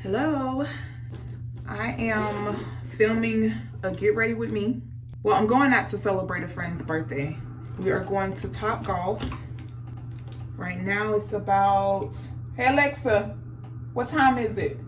Hello, I am filming a get ready with me. Well, I'm going out to celebrate a friend's birthday. We are going to Top Golf. Right now it's about, hey Alexa, what time is it?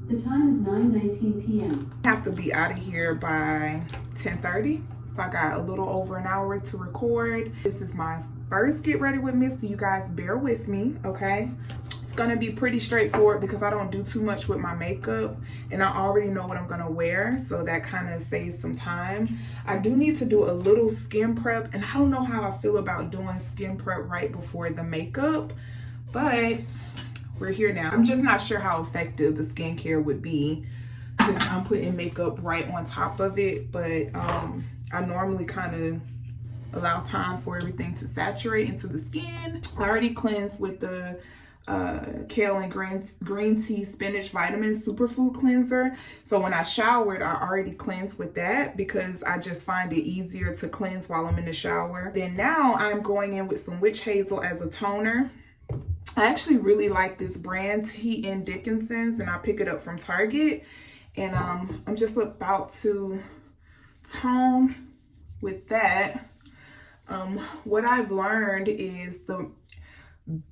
The time is 9:19 p.m. I have to be out of here by 10:30. So I got a little over an hour to record. This is my first get ready with me, so you guys bear with me, okay? It's gonna be pretty straightforward because I don't do too much with my makeup and I already know what I'm gonna wear, so that kind of saves some time. I do need to do a little skin prep, and I don't know how I feel about doing skin prep right before the makeup, but we're here now. I'm just not sure how effective the skincare would be since I'm putting makeup right on top of it, but I normally kind of allow time for everything to saturate into the skin. I already cleansed with the kale and green tea spinach vitamin superfood cleanser. So when I showered, I already cleansed with that because I just find it easier to cleanse while I'm in the shower. Then now I'm going in with some witch hazel as a toner. I actually really like this brand, T.N. Dickinson's, and I pick it up from Target. And I'm just about to tone with that. What I've learned is the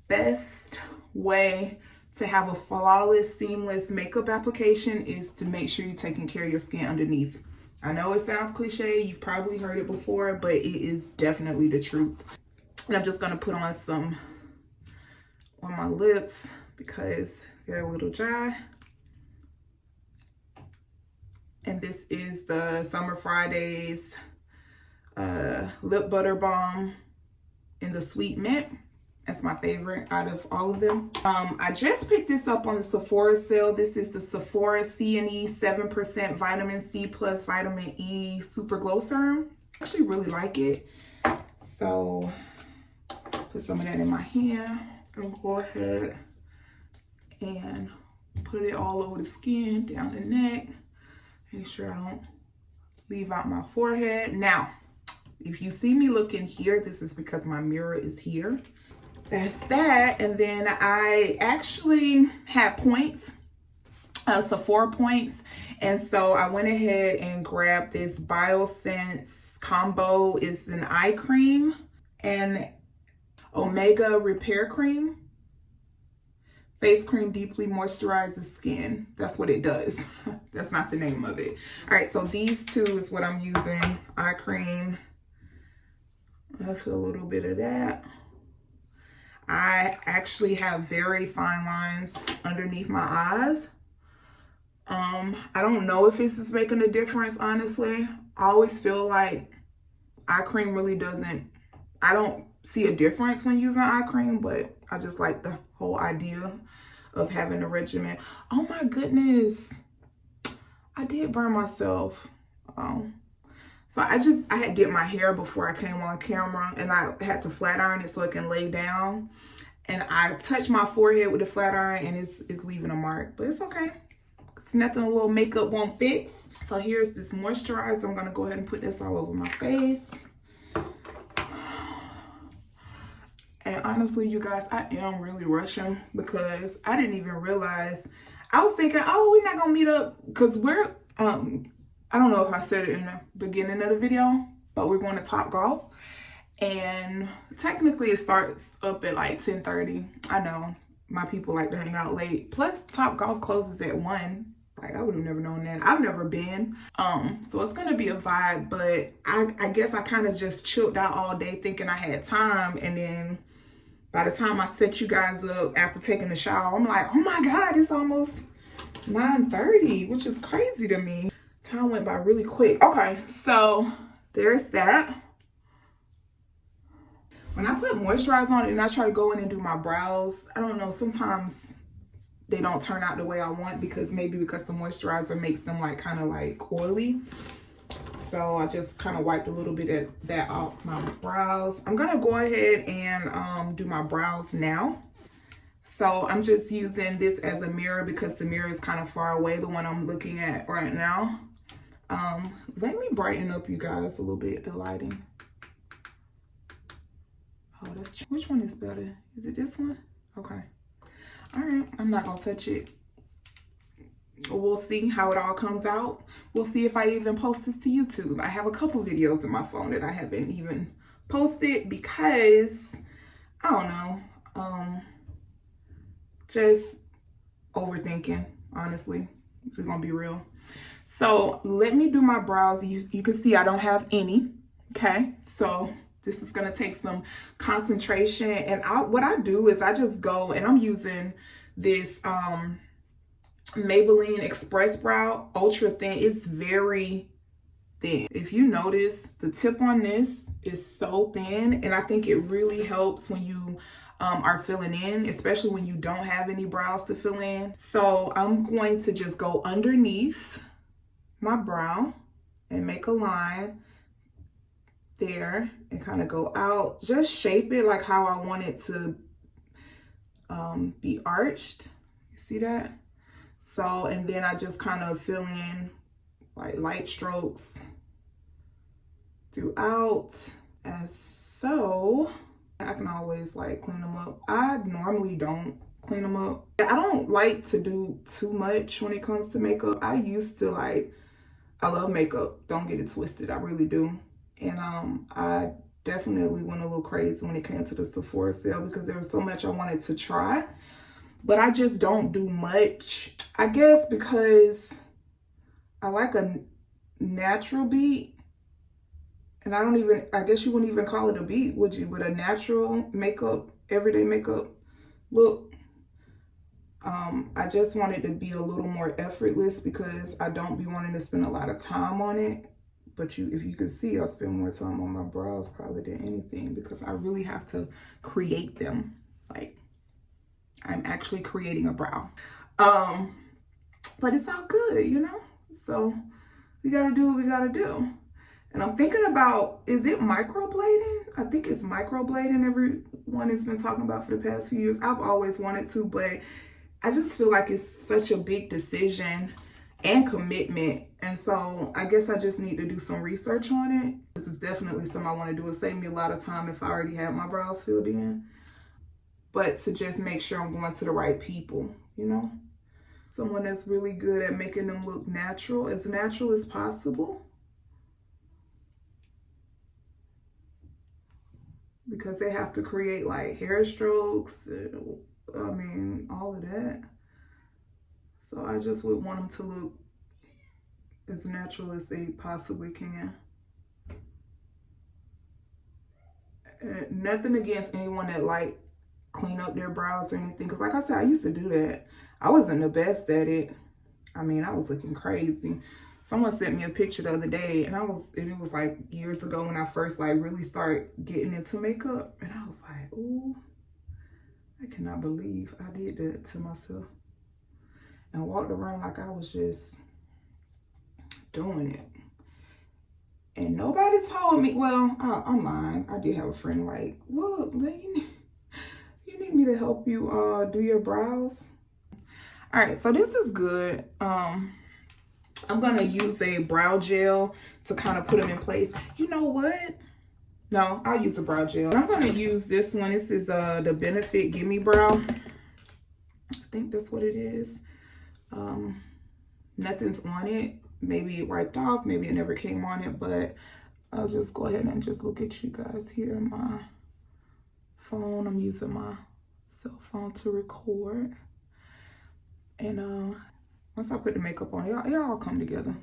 best way to have a flawless, seamless makeup application is to make sure you're taking care of your skin underneath. I know it sounds cliche, you've probably heard it before, but it is definitely the truth. And I'm just gonna put on some on my lips because they're a little dry. And this is the Summer Fridays lip butter balm in the sweet mint. That's my favorite out of all of them. I just picked this up on the Sephora sale. This is the Sephora C&E 7% vitamin C plus vitamin E super glow serum. I actually really like it. So put some of that in my hand and go ahead and put it all over the skin, down the neck. Make sure I don't leave out my forehead. Now, if you see me looking here, this is because my mirror is here. That's that. And then I actually had points, Sephora points. And so I went ahead and grabbed this BioSense combo. It's an eye cream and Omega Repair Cream. Face cream deeply moisturizes skin. That's what it does. That's not the name of it. All right, so these two is what I'm using. Eye cream. I feel a little bit of that. I actually have very fine lines underneath my eyes. I don't know if this is making a difference, honestly. I always feel like eye cream really doesn't, I don't see a difference when using eye cream, but I just like the whole idea of having a regimen. Oh my goodness. I did burn myself. So I had did my hair before I came on camera, and I had to flat iron it so it can lay down. And I touched my forehead with the flat iron and it's leaving a mark, but it's okay. It's nothing a little makeup won't fix. So here's this moisturizer. I'm gonna go ahead and put this all over my face. And honestly, you guys, I am really rushing because I didn't even realize. I was thinking, oh, we're not gonna meet up because we're, I don't know if I said it in the beginning of the video, but we're going to Top Golf. And technically it starts up at like 10:30. I know my people like to hang out late. Plus Top Golf closes at 1. Like I would have never known that. I've never been. So it's gonna be a vibe, but I guess I kind of just chilled out all day thinking I had time, and then by the time I set you guys up after taking the shower, I'm like, oh my God, it's almost 9:30, which is crazy to me. Time went by really quick. Okay, so there's that. When I put moisturizer on it and I try to go in and do my brows, I don't know, sometimes they don't turn out the way I want because the moisturizer makes them like kind of like oily. So I just kind of wiped a little bit of that off my brows. I'm gonna go ahead and do my brows now. So I'm just using this as a mirror because the mirror is kind of far away, the one I'm looking at right now. Let me brighten up you guys a little bit, the lighting. Oh, which one is better? Is it this one? Okay. All right, I'm not gonna touch it we'll see how it all comes out. We'll see if I even post this to YouTube. I have a couple videos in my phone that I haven't even posted because I don't know, just overthinking, honestly, if we're gonna be real. So let me do my brows. You can see I don't have any, okay? So this is gonna take some concentration. And what I do is I just go, and I'm using this Maybelline Express Brow Ultra Thin. It's very thin. If you notice, the tip on this is so thin, and I think it really helps when you are filling in, especially when you don't have any brows to fill in. So I'm going to just go underneath my brow and make a line there and kind of go out. Just shape it like how I want it to be arched. You see that? So, and then I just kind of fill in like light strokes throughout, as so. I can always like clean them up. I normally don't clean them up. I don't like to do too much when it comes to makeup. I used to I love makeup. Don't get it twisted. I really do. And I definitely went a little crazy when it came to the Sephora sale because there was so much I wanted to try. But I just don't do much. I guess because I like a natural beat. And I guess you wouldn't even call it a beat, would you? But a natural makeup, everyday makeup look. I just want it to be a little more effortless because I don't be wanting to spend a lot of time on it. But if you can see, I spend more time on my brows probably than anything because I really have to create them. Like, I'm actually creating a brow. But it's all good, you know? So we gotta do what we gotta do. And I'm thinking about, is it microblading? I think it's microblading everyone has been talking about for the past few years. I've always wanted to, but I just feel like it's such a big decision and commitment. And so I guess I just need to do some research on it. This is definitely something I want to do. It'll save me a lot of time if I already had my brows filled in. But to just make sure I'm going to the right people, you know? Someone that's really good at making them look natural as possible. Because they have to create like hair strokes, I mean, all of that. So I just would want them to look as natural as they possibly can. And nothing against anyone that like clean up their brows or anything. Because like I said, I used to do that. I wasn't the best at it. I mean, I was looking crazy. Someone sent me a picture the other day, and it was like years ago when I first like really started getting into makeup, and I was like, ooh, I cannot believe I did that to myself. And walked around like I was just doing it. And nobody told me, well, I'm lying. I did have a friend like, look, you need me to help you do your brows. All right, so this is good. I'm gonna use a brow gel to kind of put them in place. You know what? No, I'll use the brow gel. I'm gonna use this one. This is the Benefit Gimme Brow. I think that's what it is. Nothing's on it. Maybe it wiped off, maybe it never came on it, but I'll just go ahead and just look at you guys here on my phone. I'm using my cell phone to record. And once I put the makeup on, it all come together.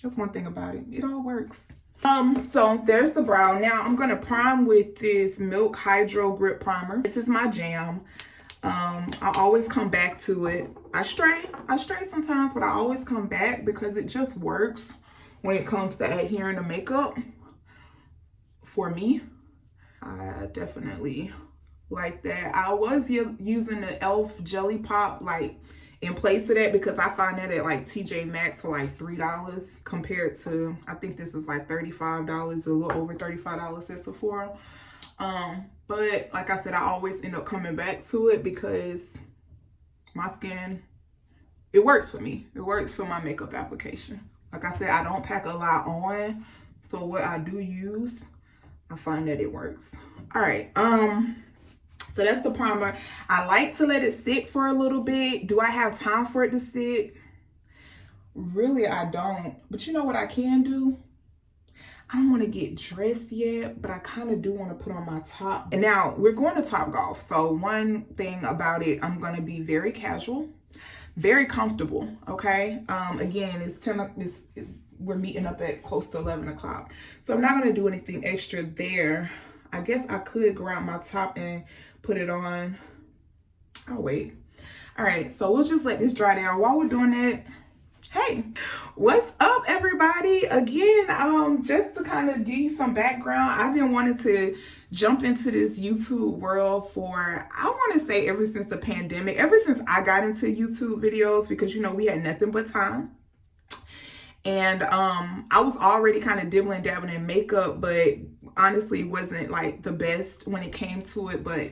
That's one thing about it. It all works. So there's the brow. Now I'm gonna prime with this Milk Hydro Grip Primer. This is my jam. I always come back to it. I stray sometimes, but I always come back because it just works when it comes to adhering to makeup. For me, I definitely like that. I was using the e.l.f. Jelly Pop like in place of that because I find that at like TJ Maxx for like $3 compared to, I think this is like $35, a little over $35 at Sephora. But like I said, I always end up coming back to it because my skin, it works for me. It works for my makeup application. Like I said, I don't pack a lot on for what I do use. I find that it works. All right, so that's the primer. I like to let it sit for a little bit. Do I have time for it to sit? really I don't. But you know what I can do? I don't want to get dressed yet, but I kind of do want to put on my top. And now we're going to Topgolf. So one thing about it, I'm going to be very casual, very comfortable. Okay. Again, we're meeting up at close to 11 o'clock. So I'm not going to do anything extra there. I guess I could grab my top and put it on. I'll wait. All right. So we'll just let this dry down. While we're doing that, hey, what's up, everybody? Again, just to kind of give you some background, I've been wanting to jump into this YouTube world for, I want to say, ever since the pandemic, ever since I got into YouTube videos, because, you know, we had nothing but time. And I was already kind of dibbling dabbling in makeup, but honestly wasn't like the best when it came to it, but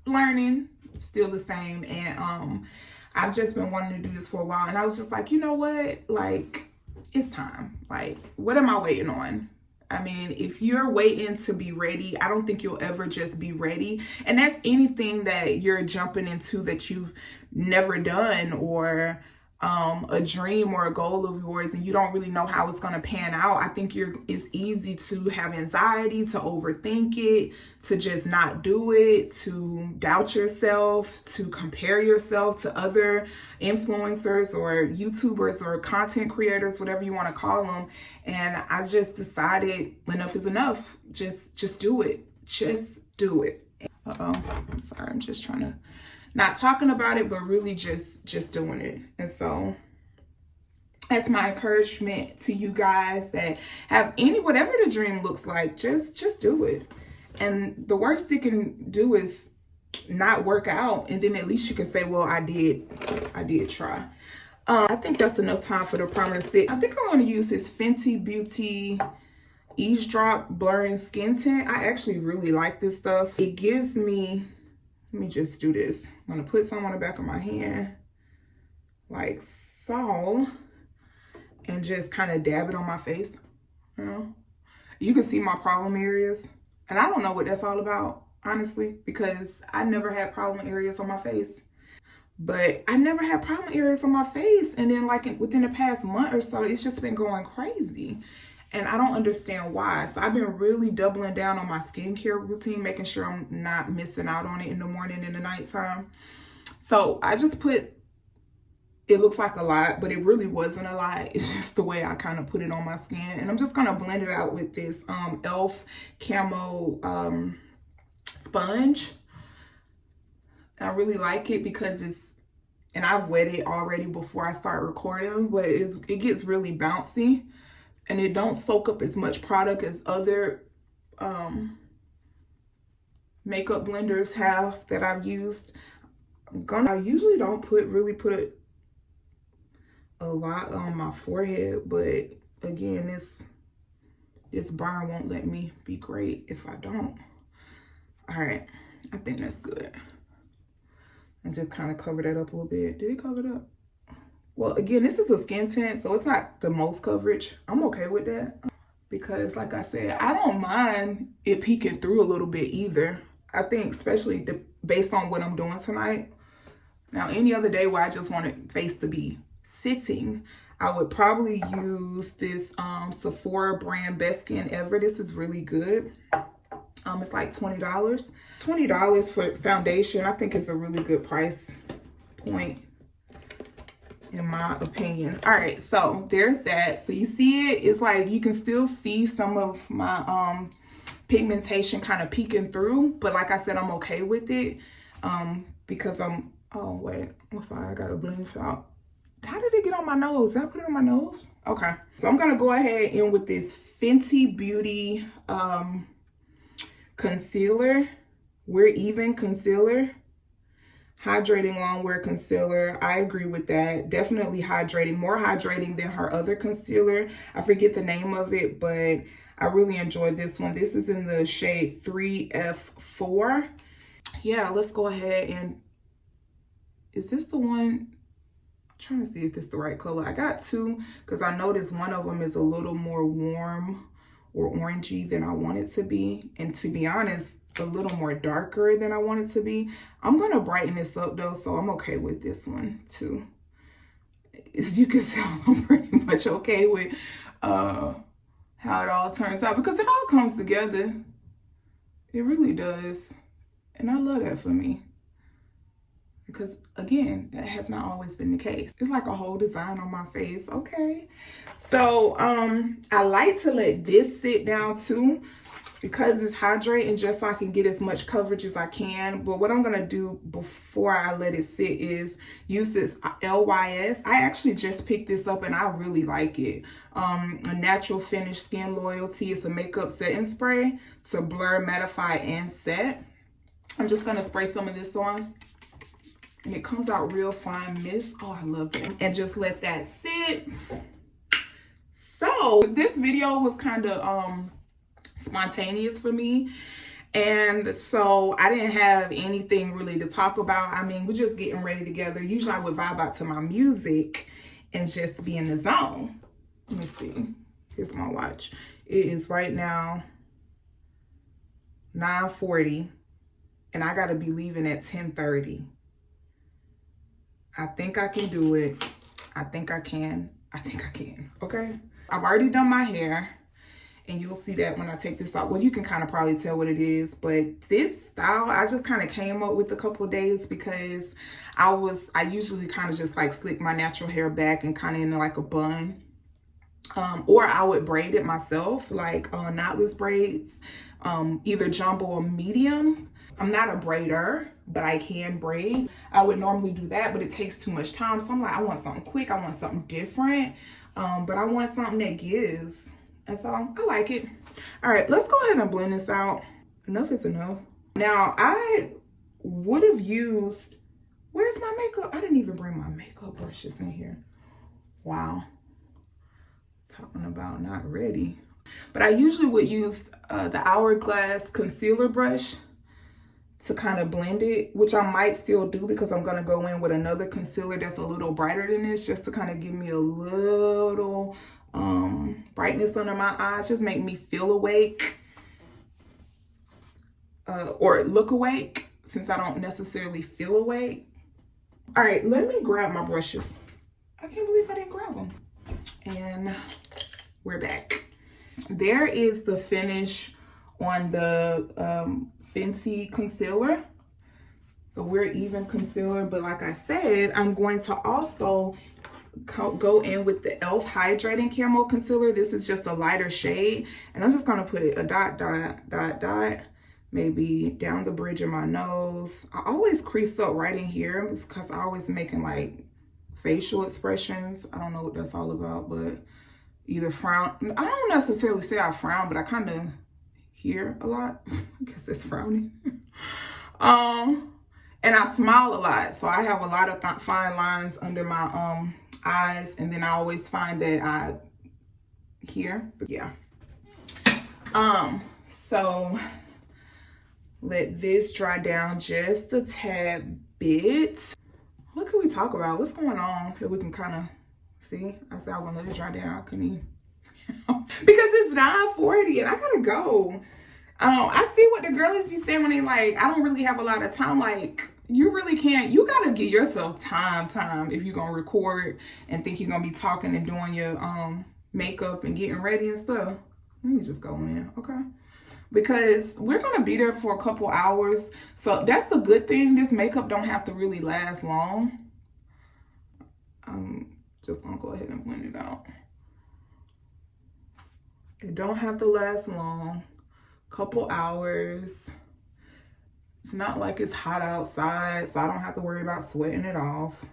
learning still the same. And I've just been wanting to do this for a while, and I was just like, you know what, like, it's time. Like, what am I waiting on? I mean, if you're waiting to be ready, I don't think you'll ever just be ready. And that's anything that you're jumping into that you've never done, or a dream or a goal of yours, and you don't really know how it's going to pan out. I think it's easy to have anxiety, to overthink it, to just not do it, to doubt yourself, to compare yourself to other influencers or YouTubers or content creators, whatever you want to call them. And I just decided enough is enough. Just do it. Just do it. I'm sorry. I'm just trying to not talking about it, but really just doing it. And so that's my encouragement to you guys that have whatever the dream looks like, just do it. And the worst it can do is not work out, and then at least you can say, well, I did try. I think that's enough time for the primer to sit. I think I'm going to use this Fenty Beauty Eavesdrop Blurring Skin Tint. I actually really like this stuff. It gives me, let me just do this. I'm going to put some on the back of my hand like so, and just kind of dab it on my face. You know, you can see my problem areas, and I don't know what that's all about, honestly, because I never had problem areas on my face. But I never had problem areas on my face, and then like within the past month or so, it's just been going crazy. And I don't understand why. So I've been really doubling down on my skincare routine, making sure I'm not missing out on it in the morning and the nighttime. So I just put, it looks like a lot, but it really wasn't a lot. It's just the way I kind of put it on my skin. And I'm just going to blend it out with this e.l.f. Camo sponge. I really like it because it's, and I've wet it already before I start recording, but it gets really bouncy. And it don't soak up as much product as other makeup blenders have that I've used. I usually don't really put a lot on my forehead, but again, this burn won't let me be great if I don't. All right, I think that's good. And just kind of cover that up a little bit. Did it cover it up? Well, again, this is a skin tint, so it's not the most coverage. I'm okay with that because, like I said, I don't mind it peeking through a little bit either. I think especially based on what I'm doing tonight. Now, any other day where I just want a face to be sitting, I would probably use this Sephora brand Best Skin Ever. This is really good. It's like $20. $20 for foundation, I think is a really good price point, in my opinion. All right, so there's that. So you see it, it's like you can still see some of my pigmentation kind of peeking through, but like I said, I'm okay with it because I'm, oh wait, I gotta blend this out. How did it get on my nose? Did I put it on my nose? Okay, so I'm gonna go ahead in with this Fenty Beauty concealer, We're Even concealer. Hydrating Longwear concealer. I agree with that. Definitely hydrating, more hydrating than her other concealer. I forget the name of it, but I really enjoyed this one. This is in the shade 3F4. Yeah, let's go ahead and, is this the one? I'm trying to see if this is the right color. I got two because I noticed one of them is a little more warm or orangey than I want it to be. And to be honest, a little more darker than I want it to be. I'm going to brighten this up though, so I'm okay with this one too. as you can tell, I'm pretty much okay with how it all turns out, because it all comes together. It really does. And I love that for me. Because again, that has not always been the case. It's like a whole design on my face. Okay. So I like to let this sit down too, because it's hydrating, just so I can get as much coverage as I can. But what I'm gonna do before I let it sit is use this LYS. I actually just picked this up and I really like it. A natural finish skin loyalty. It's a makeup setting spray to blur, mattify, and set. I'm just gonna spray some of this on. And it comes out real fine mist. Oh, I love it. And just let that sit. So this video was kind of spontaneous for me. And so I didn't have anything really to talk about. I mean, we're just getting ready together. Usually I would vibe out to my music and just be in the zone. Let me see. Here's my watch. It is right now 9:40 and I gotta be leaving at 10:30. I think I can do it. I think I can. I think I can. Okay. I've already done my hair, and you'll see that when I take this out. Well, you can kind of probably tell what it is, but this style I just kind of came up with a couple of days because I usually kind of just like slick my natural hair back and kind of into like a bun. Or I would braid it myself, like knotless braids, either jumbo or medium. I'm not a braider, but I can braid. I would normally do that, but it takes too much time. So I'm like, I want something quick. I want something different, but I want something that gives. And so I like it. All right, let's go ahead and blend this out. Enough is enough. Now, I would have used, where's my makeup? I didn't even bring my makeup brushes in here. Wow. Talking about not ready. But I usually would use the Hourglass concealer brush to kind of blend it, which I might still do because I'm gonna go in with another concealer that's a little brighter than this, just to kind of give me a little brightness under my eyes, just make me feel awake or look awake, since I don't necessarily feel awake. All right, let me grab my brushes. I can't believe I didn't grab them. And we're back. There is the finish on the Fenty concealer, the We're Even concealer. But like I said, I'm going to also go in with the e.l.f. hydrating camo concealer. This is just a lighter shade, and I'm just gonna put it a dot, maybe down the bridge of my nose. I always crease up right in here because I always making like facial expressions. I don't know what that's all about, but either frown. I don't necessarily say I frown, but I kind of hear a lot. I guess it's frowning. And I smile a lot, so I have a lot of fine lines under my eyes, and then I always find that I hear. But yeah. So let this dry down just a tad bit. What can we talk about? What's going on here? We can kind of see. I said I'm gonna let it dry down. Can you? Because it's 9:40 and I gotta go. I see what the girlies be saying when they like, I don't really have a lot of time. Like, you really can't. You gotta give yourself time if you're gonna record and think you're gonna be talking and doing your makeup and getting ready and stuff. Let me just go in, okay? Because we're gonna be there for a couple hours. So that's the good thing. This makeup don't have to really last long. I'm just gonna go ahead and blend it out. It don't have to last long. Couple hours. It's not like it's hot outside, so I don't have to worry about sweating it off.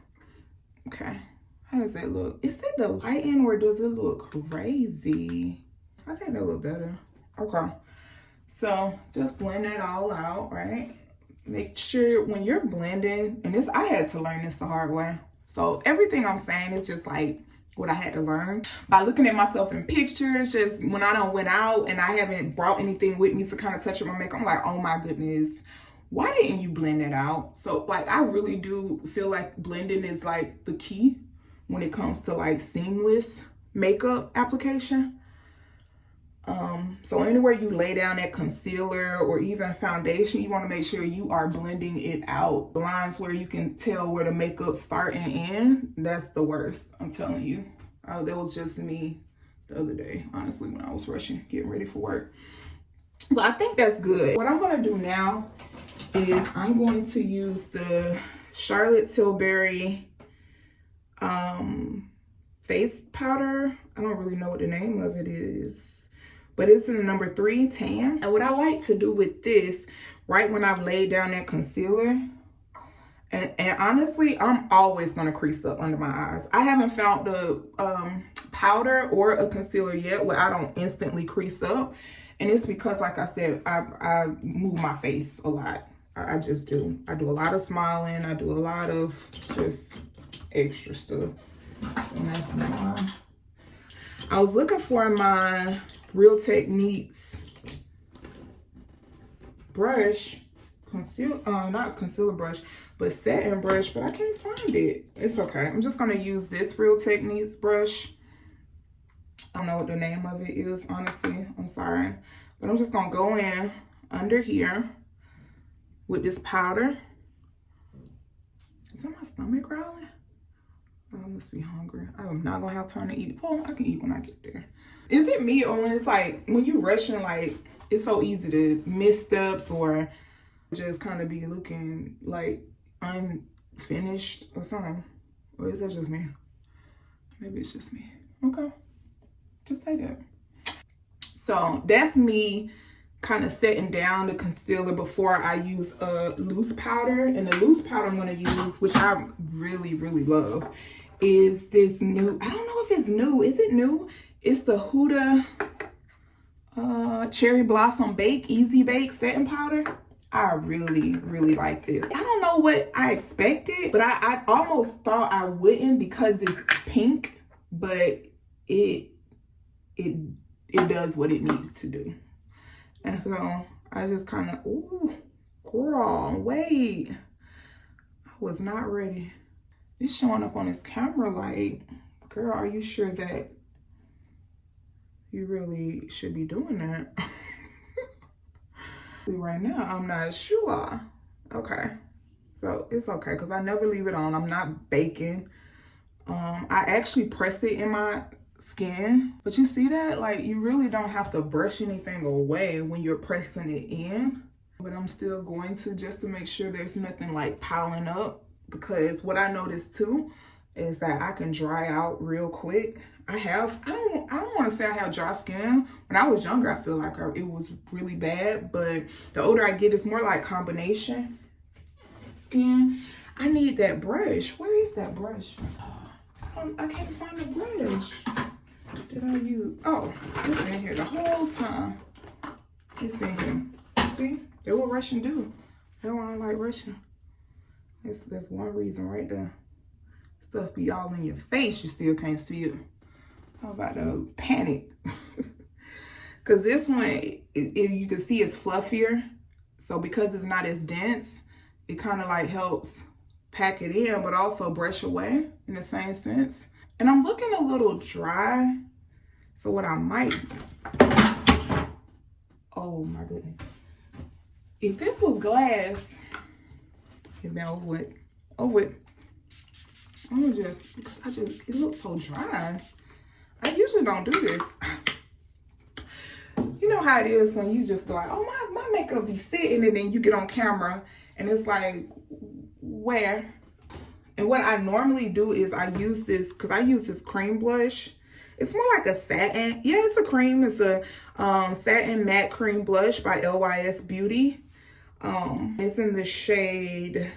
Okay, how does that look? Is it the lighting or does it look crazy? I think that look better. Okay, so just blend that all out, right? Make sure when you're blending, and this, I had to learn this the hard way. So everything I'm saying is just like what I had to learn by looking at myself in pictures. Just when I done went out and I haven't brought anything with me to kind of touch up my makeup, I'm like, oh my goodness, why didn't you blend it out? So like, I really do feel like blending is like the key when it comes to like seamless makeup application. So anywhere you lay down that concealer or even foundation, you want to make sure you are blending it out. The lines where you can tell where the makeup start and end, that's the worst, I'm telling you. That was just me the other day, honestly, when I was rushing, getting ready for work. So I think that's good. What I'm going to do now is I'm going to use the Charlotte Tilbury face powder. I don't really know what the name of it is, but it's in the number 3 tan. And what I like to do with this, right when I've laid down that concealer, and honestly, I'm always going to crease up under my eyes. I haven't found the powder or a concealer yet where I don't instantly crease up. And it's because, like I said, I move my face a lot. I just do. I do a lot of smiling. I do a lot of just extra stuff. And that's why. I was looking for my Real Techniques brush, not concealer brush, but setting brush, but I can't find it. It's okay. I'm just going to use this Real Techniques brush. I don't know what the name of it is, honestly. I'm sorry. But I'm just going to go in under here with this powder. Is that my stomach growling? I must be hungry. I'm not going to have time to eat. Well, I can eat when I get there. Is it me, or when it's like, when you rushing, like, it's so easy to miss steps or just kind of be looking like unfinished or something? Or is that just me? Maybe it's just me. Okay. Just say that. So that's me kind of setting down the concealer before I use a loose powder. And the loose powder I'm going to use, which I really, really love, is this new, I don't know if it's new. Is it new? It's the Huda Cherry Blossom Bake Easy Bake Setting Powder. I really, really like this. I don't know what I expected, but I almost thought I wouldn't because it's pink, but it does what it needs to do. And so I just kind of, ooh, girl, wait. I was not ready. It's showing up on this camera like, girl, are you sure that you really should be doing that? Right now, I'm not sure. Okay. So it's okay because I never leave it on. I'm not baking. I actually press it in my skin, but you see that, like, you really don't have to brush anything away when you're pressing it in, but I'm still going to, just to make sure there's nothing like piling up, because what I noticed too is that I can dry out real quick. I don't want to say I have dry skin. When I was younger, I feel like it was really bad, but the older I get, it's more like combination skin. I need that brush. Where is that brush? I can't find the brush. Did I use? Oh, it's in here the whole time. It's in here. See? That's what Russian do. That's why I like Russian. That's one reason right there. Stuff be all in your face, you still can't see it. How about the panic? Because this one, you can see it's fluffier. So because it's not as dense, it kind of like helps pack it in, but also brush away in the same sense. And I'm looking a little dry. So what I might, oh my goodness. If this was glass, it'd been over with. Over it. It looks so dry. I usually don't do this. You know how it is when you just be like, oh, my makeup be sitting, and then you get on camera and it's like, where? And what I normally do is I use this, because I use this cream blush. It's more like a satin. Yeah, it's a cream. It's a satin matte cream blush by LYS Beauty. It's in the shade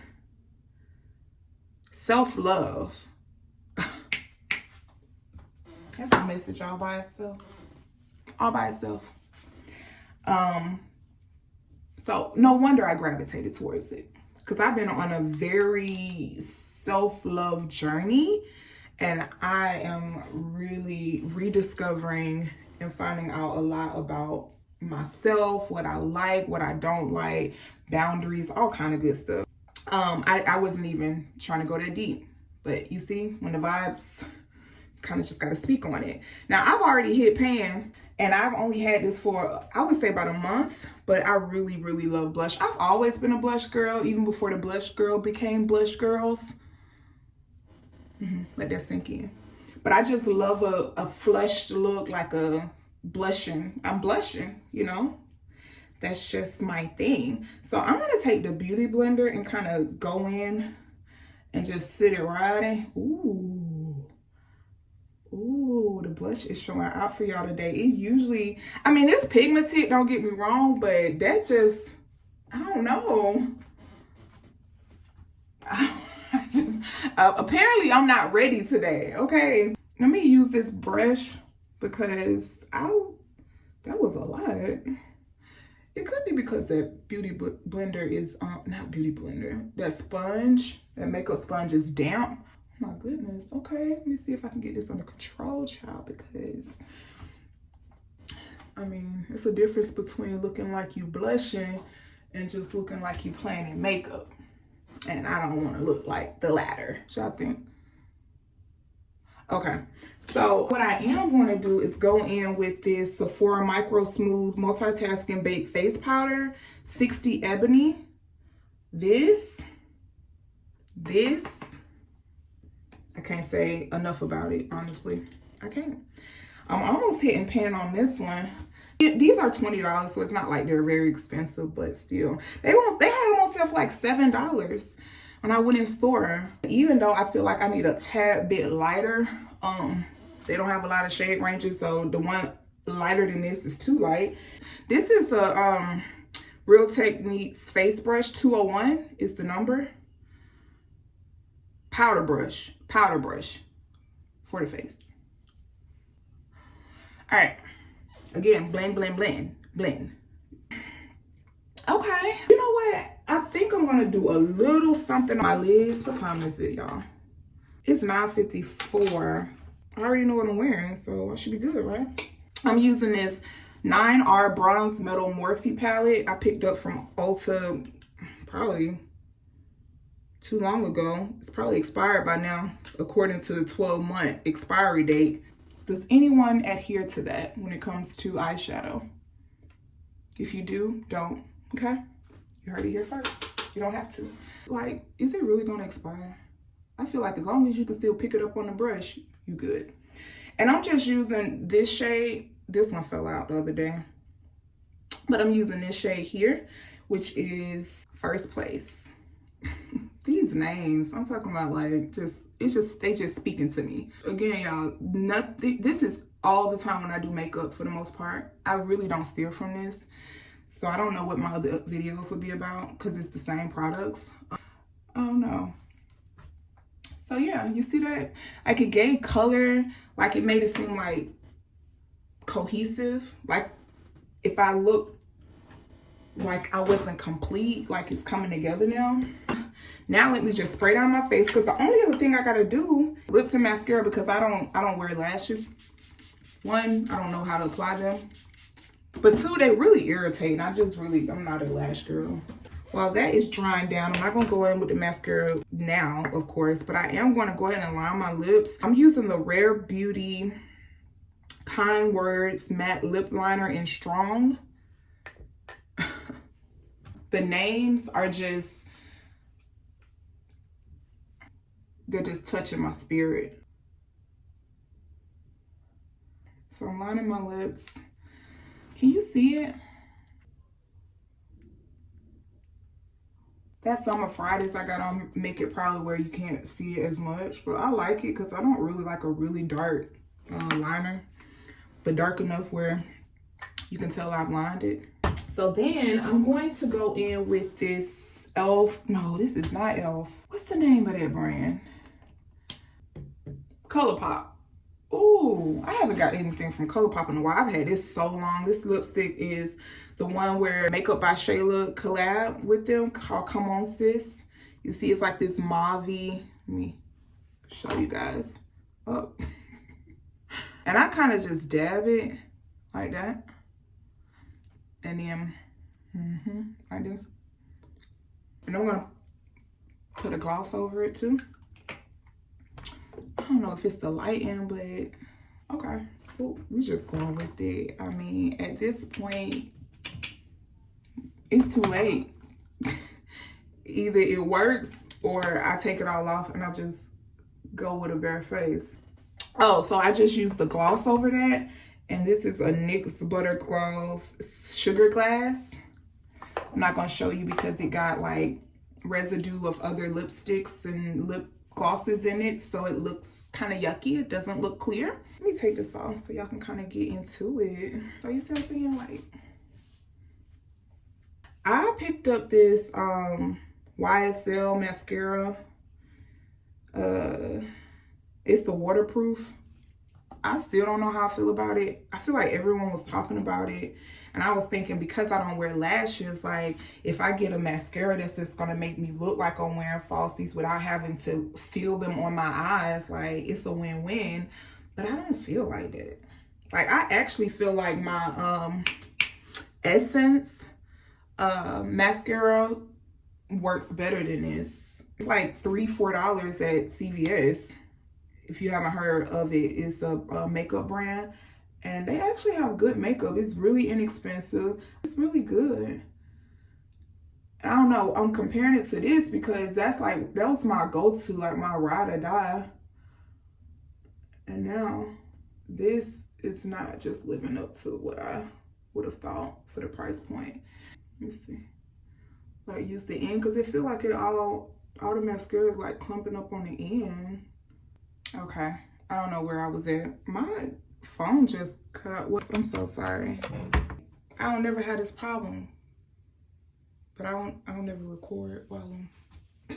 Self-Love. That's a message all by itself. All by itself. So no wonder I gravitated towards it, because I've been on a very self-love journey, and I am really rediscovering and finding out a lot about myself, what I like, what I don't like, boundaries, all kind of good stuff. I wasn't even trying to go that deep, but you see, when the vibes kind of just got to speak on it. Now, I've already hit pan, and I've only had this for, I would say, about a month, but I really, really love blush. I've always been a blush girl, even before the blush girl became blush girls. Let that sink in. But I just love a flushed look, like a blushing. I'm blushing, you know? That's just my thing. So I'm going to take the Beauty Blender and kind of go in and just sit it right in. Ooh. Ooh, the blush is showing out for y'all today. It usually, I mean, it's pigmented, don't get me wrong, but that's just, I don't know. Apparently I'm not ready today, okay? Let me use this brush because that was a lot. It could be because that Beauty Blender is, not Beauty Blender, that sponge, that makeup sponge is damp. Oh my goodness, okay, let me see if I can get this under control, child, because, I mean, it's a difference between looking like you blushing and just looking like you planning makeup. And I don't want to look like the latter. What y'all think? Okay, so what I am going to do is go in with this Sephora Micro Smooth Multitasking Baked Face Powder, 60 Ebony. This, I can't say enough about it, honestly. I can't. I'm almost hitting pan on this one. These are $20, so it's not like they're very expensive, but still. They had them on sale for like $7 when I went in store. Even though I feel like I need a tad bit lighter, they don't have a lot of shade ranges, so the one lighter than this is too light. This is a Real Techniques Face Brush 201 is the number. Powder brush for the face. All right. Again, blend, blend, blend, blend. Okay, you know what? I think I'm gonna do a little something on my lids. What time is it, y'all? It's 9:54. I already know what I'm wearing, so I should be good, right? I'm using this 9R Bronze Metal Morphe palette I picked up from Ulta probably too long ago. It's probably expired by now, according to the 12-month expiry date. Does anyone adhere to that when it comes to eyeshadow? If you do, don't, okay? You heard it here first. You don't have to. Like, is it really gonna expire? I feel like as long as you can still pick it up on the brush, you good. And I'm just using this shade. This one fell out the other day. But I'm using this shade here, which is First Place. These names, I'm talking about, like, they just speaking to me. Again, y'all, this is all the time when I do makeup for the most part. I really don't steer from this. So I don't know what my other videos would be about because it's the same products. I don't know. So yeah, you see that? Like, it gave color, like it made it seem like cohesive. Like if I look like I wasn't complete, like it's coming together now. Now let me just spray down my face, because the only other thing I gotta do, lips and mascara, because I don't wear lashes. One, I don't know how to apply them. But two, they really irritate. I'm not a lash girl. While that is drying down, I'm not gonna go in with the mascara now, of course, but I am gonna go ahead and line my lips. I'm using the Rare Beauty Kind Words Matte Lip Liner in Strong. The names are just, they're just touching my spirit. So I'm lining my lips. Can you see it? That Summer Fridays I got on make it probably where you can't see it as much, but I like it because I don't really like a really dark liner, but dark enough where you can tell I've lined it. So then I'm going to go in with this e.l.f. No, this is not e.l.f. What's the name of that brand? ColourPop. Ooh, I haven't got anything from ColourPop in a while. I've had this so long. This lipstick is the one where Makeup by Shayla collab with them, called Come On Sis. You see, it's like this mauve-y. Let me show you guys. Oh. And I kind of just dab it like that. And then, like this. And I'm gonna put a gloss over it too. I don't know if it's the lighting, but okay. Well, we just going with it. I mean, at this point, it's too late. Either it works or I take it all off and I just go with a bare face. Oh, so I just used the gloss over that. And this is a NYX Butter Gloss Sugar Glass. I'm not going to show you because it got like residue of other lipsticks and lip glosses in it. So it looks kind of yucky. It doesn't look clear. Let me take this off so y'all can kind of get into it. So you see what I'm saying? Like, I picked up this YSL mascara. It's the waterproof. I still don't know how I feel about it. I feel like everyone was talking about it. And I was thinking, because I don't wear lashes, like if I get a mascara that's just gonna make me look like I'm wearing falsies without having to feel them on my eyes, like it's a win-win. But I don't feel like that. Like I actually feel like my Essence mascara works better than this. It's like $3-4 at CVS. If you haven't heard of it, it's a makeup brand, and they actually have good makeup. It's really inexpensive. It's really good. I don't know, I'm comparing it to this because that was my go-to, like my ride or die. And now this is not just living up to what I would have thought for the price point. Let me see. Like use the end because it feel like it all the mascara is like clumping up on the end. Okay, I don't know where I was at. My phone just cut out. I'm so sorry. I don't never have this problem, but I don't never record while I'm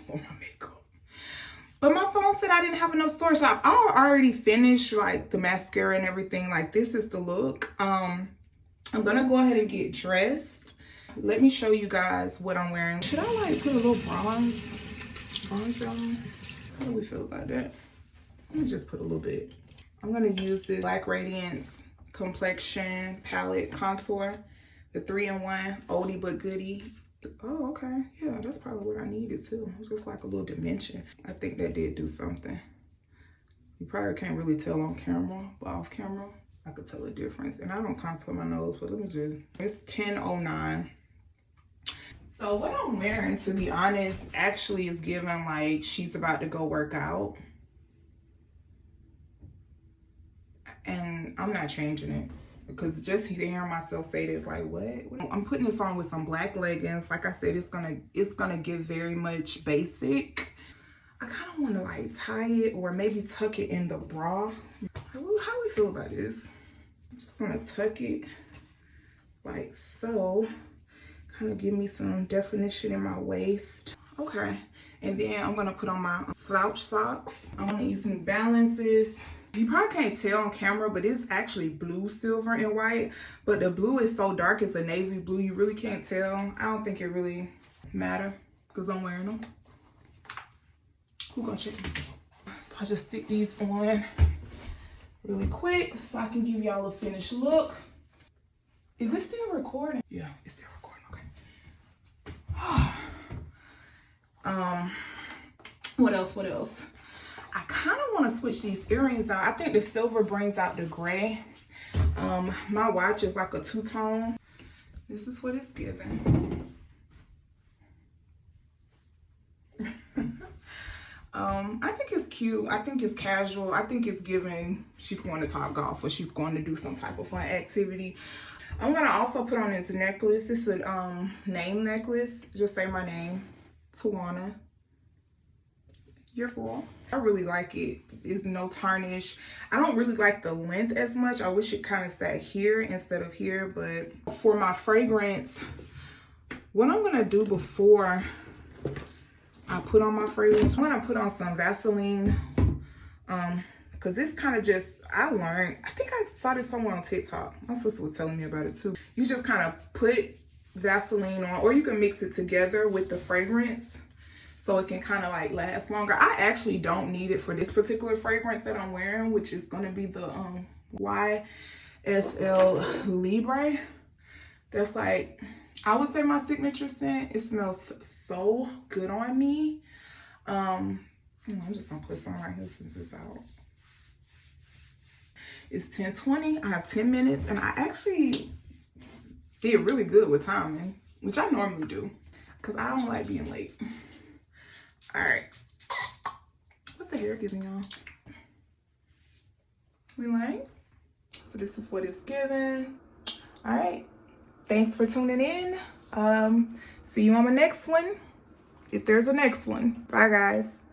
on my makeup. But my phone said I didn't have enough storage. So I already finished like the mascara and everything. Like this is the look. I'm gonna go ahead and get dressed. Let me show you guys what I'm wearing. Should I like put a little bronze on? How do we feel about that? Let me just put a little bit. I'm gonna use this Black Radiance Complexion Palette Contour, the 3-in-1 oldie but goodie. Oh, okay, yeah, that's probably what I needed too. Just like a little dimension. I think that did do something. You probably can't really tell on camera, but off camera, I could tell a difference. And I don't contour my nose, but let me just, it's 10:09. So what I'm wearing, to be honest, actually is giving like she's about to go work out. And I'm not changing it because just hearing myself say this, like, what? I'm putting this on with some black leggings. Like I said, it's gonna give very much basic. I kind of want to like tie it or maybe tuck it in the bra. How we feel about this? I'm just gonna tuck it like so. Kind of give me some definition in my waist. Okay, and then I'm gonna put on my slouch socks. I'm gonna use New Balances. You probably can't tell on camera, but it's actually blue, silver, and white. But the blue is so dark, it's a navy blue. You really can't tell. I don't think it really matter because I'm wearing them. Who gonna check me? So I just stick these on really quick so I can give y'all a finished look. Is this still recording? Yeah, it's still recording, okay. What else? I kind of want to switch these earrings out. I think the silver brings out the gray. My watch is like a two-tone. This is what it's giving. I think it's cute. I think it's casual. I think it's giving she's going to Topgolf or she's going to do some type of fun activity. I'm going to also put on this necklace. It's a name necklace. Just say my name, Tawana. Your girl. I really like it. It's no tarnish. I don't really like the length as much. I wish it kind of sat here instead of here. But for my fragrance, what I'm going to do before I put on my fragrance, I'm going to put on some Vaseline. Because this kind of just, I learned, I think I saw this somewhere on TikTok. My sister was telling me about it too. You just kind of put Vaseline on, or you can mix it together with the fragrance so it can kind of like last longer. I actually don't need it for this particular fragrance that I'm wearing, which is going to be the YSL Libre. That's like, I would say my signature scent. It smells so good on me. I'm just gonna put some right here since it's out. It's 10:20. I have 10 minutes, and I actually did really good with timing, which I normally do, because I don't like being late. All right. What's the hair giving, y'all? We like? So this is what it's giving. All right. Thanks for tuning in. See you on the next one, if there's a next one. Bye, guys.